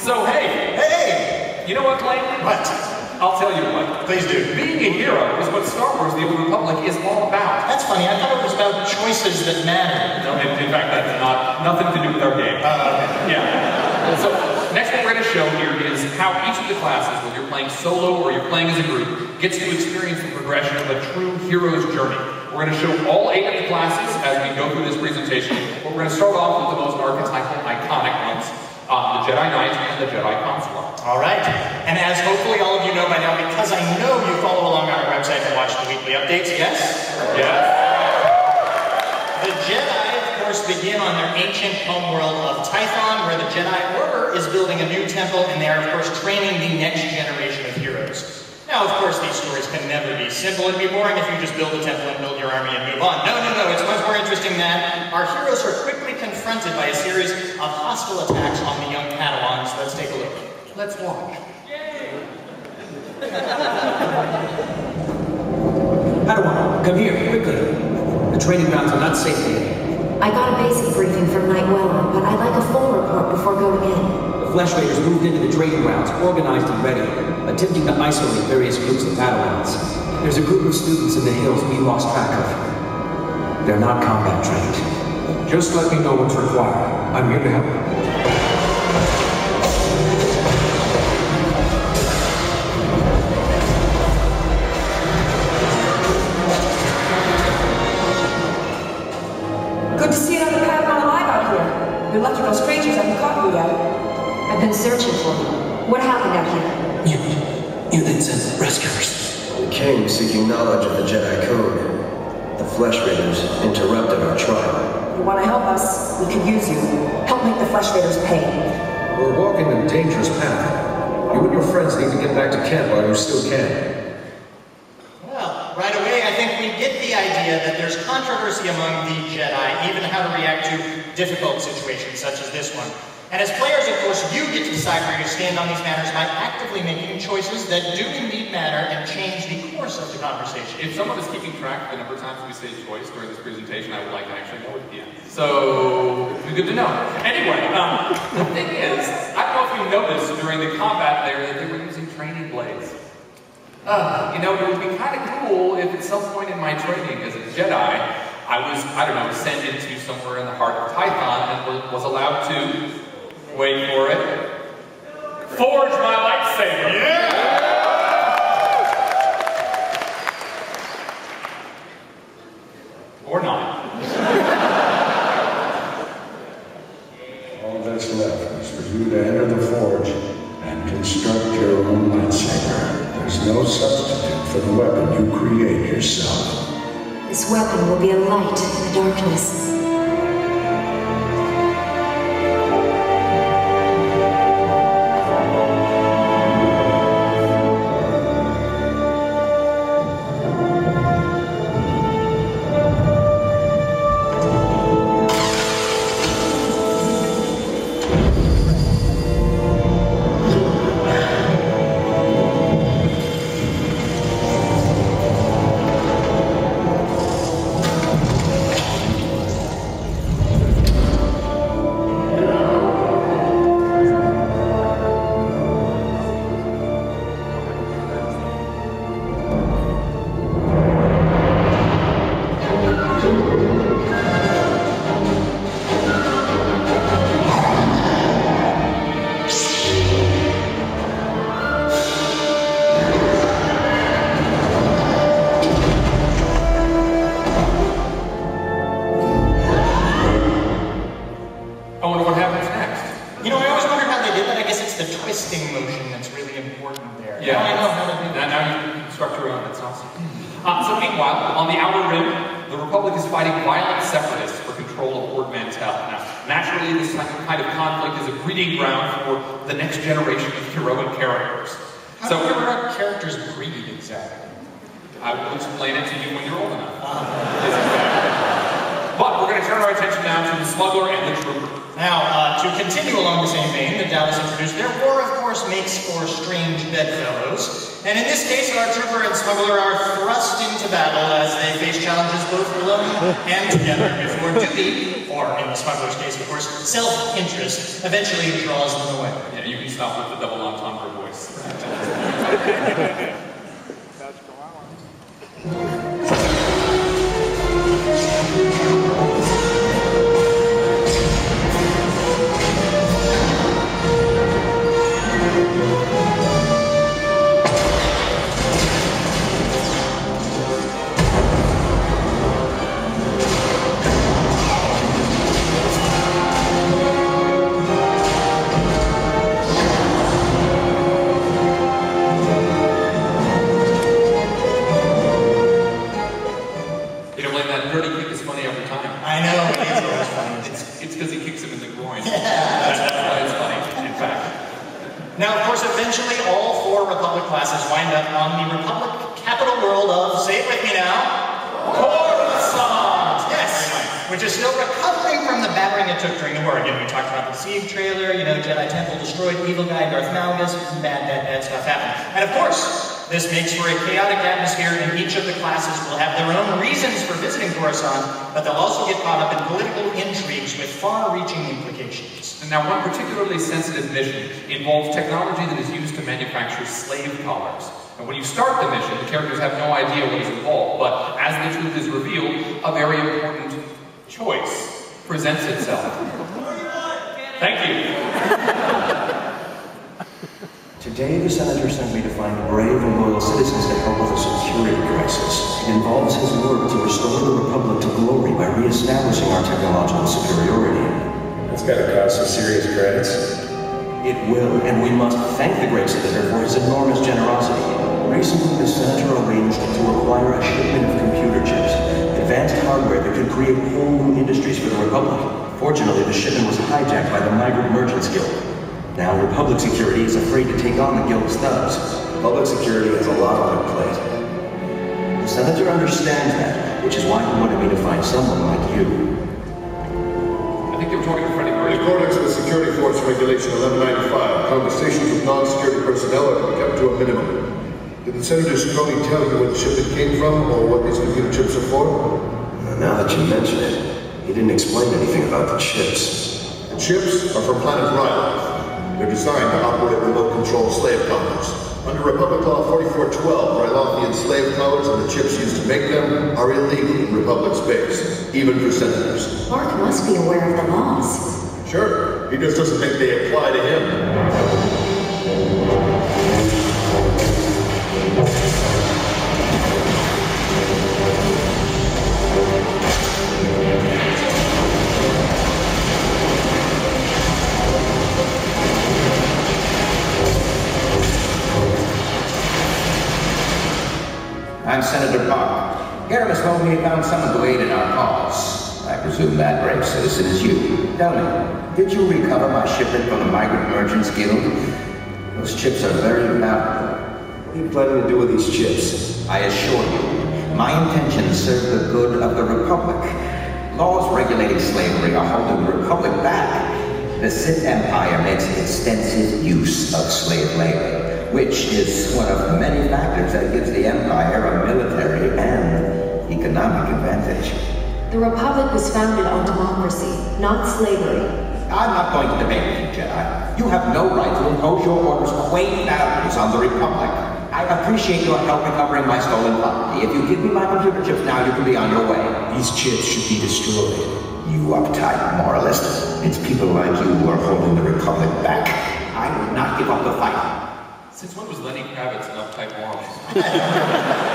So, hey! Hey! You know what, Clayton? What? I'll tell you what. Please do. Being a hero is what Star Wars The Old Republic is all about. That's funny. I thought it was about choices that matter. No, in fact, that's nothing to do with our game. Okay. Yeah. So, next what we're going to show here is how each of the classes, whether you're playing solo or you're playing as a group, gets to experience the progression of a true hero's journey. We're going to show all 8 of the classes as we go through this presentation, but we're going to start off with the most archetypal, iconic ones, the Jedi Knight and the Jedi Consular. All right. And as hopefully all of you know by now, because I know you follow along on our website and watch the weekly updates, yes? Yes. The Jedi, of course, begin on their ancient homeworld of Tython, where the Jedi Order is building a new temple, and they are, of course, training the next generation of heroes. Now, of course, these stories can never be simple. It'd be boring if you just build a temple and build your army and move on. No, it's much more interesting than that. Our heroes are quickly confronted by a series of hostile attacks on the young Padawans. Let's take a look. Let's watch. Padawan, come here, quickly. The training grounds are not safe yet. I got a basic briefing from Knight Weller, but I'd like a full report before going in. The Flesh Raiders moved into the training grounds, organized and ready, attempting to isolate various groups of Padawans. There's a group of students in the hills we lost track of. They're not combat trained. Just let me know what's required. I'm here to help. Good to see another Padawan alive out here. You're lucky those strangers haven't caught you yet. I've been searching for you. What happened out here? You then sent rescuers. We came seeking knowledge of the Jedi Code. The Flesh Raiders interrupted our trial. You want to help us? We could use you. Help make the Flesh Raiders pay. We're walking a dangerous path. You and your friends need to get back to camp while you still can. Well, right away, I think we get the idea that there's controversy among the Jedi, even how to react to difficult situations such as this one. And as players, of course, you get to decide where you stand on these matters by actively making choices that do indeed matter and change the course of the conversation. If someone is keeping track of the number of times we say choice during this presentation, I would like to actually know it at the end. So, it'd be good to know. Anyway, the thing is, I don't know if you noticed during the combat there that they were using training blades. You know, it would be kind of cool if at some point in my training as a Jedi, I was, sent into somewhere in the heart of Tython and was allowed to, wait for it, forge my lightsaber. Yeah! Or not. All that's left is for you to enter the forge and construct your own lightsaber. There's no substitute for the weapon you create yourself. This weapon will be a light in the darkness. And in this case, our trooper and smuggler are thrust into battle as they face challenges both alone and together before duty or or in the smuggler's case, of course, self-interest eventually draws them away. Yeah, you can stop with the double entendre voice. I know, it is always funny. It's because he kicks him in the groin. That's why it's funny, in fact. Now, of course, eventually all 4 Republic classes wind up on the Republic capital world of, say it with me now, Coruscant! Yes! Which is still recovering from the battering it took during the war. Again, we talked about the Siege trailer, Jedi Temple destroyed, evil guy Darth Malgus, bad stuff happened. And of course, this makes for a chaotic atmosphere, and each of the classes will have their own reasons for visiting Coruscant, but they'll also get caught up in political intrigues with far-reaching implications. And now, one particularly sensitive mission involves technology that is used to manufacture slave collars. And when you start the mission, the characters have no idea what is involved, but as the truth is revealed, a very important choice presents itself. Thank you. Today, the Senator sent me to find brave and loyal citizens to help with a security crisis. It involves his work to restore the Republic to glory by re-establishing our technological superiority. That's gotta cost some serious credits. It will, and we must thank the great Senator for his enormous generosity. Recently, the Senator arranged to acquire a shipment of computer chips, advanced hardware that could create whole new industries for the Republic. Fortunately, the shipment was hijacked by the Migrant Merchants Guild. Now, Republic Security is afraid to take on the Guild's thugs. Public security has a lot on their plate. The Senator understands that, which is why he wanted me to find someone like you. I think they were talking to Freddie In Mercury. accordance with Security Force Regulation 1195, conversations with non-security personnel are to be kept to a minimum. Did the Senator's crony tell you where the shipment came from, or what these computer chips are for? Now that you mention it, he didn't explain anything about the chips. The chips are from planet Ryloth. They're designed to operate remote-controlled slave collars. Under Republic Law 4412, Rylothian slave collars and the chips used to make them are illegal in Republic space, even for senators. Mark must be aware of the laws. Sure, he just doesn't think they apply to him. I'm Senator Park. Aramis told me he found someone to aid in our cause. I presume that brave citizen is you. Tell me, did you recover my shipment from the Migrant Merchants Guild? Those chips are very valuable. What are you planning to do with these chips? I assure you, my intentions serve the good of the Republic. Laws regulating slavery are holding the Republic back. The Sith Empire makes extensive use of slave labor, which is one of many factors that gives the Empire a military and economic advantage. The Republic was founded on democracy, not slavery. I'm not going to debate with you, Jedi. You have no right to impose your orders' quaint values on the Republic. I appreciate your help recovering my stolen property. If you give me my computer chips now, you can be on your way. These chips should be destroyed. You uptight moralist. It's people like you who are holding the Republic back. I would not give up the fight. Since when was Lenny Kravitz an uptight moralist?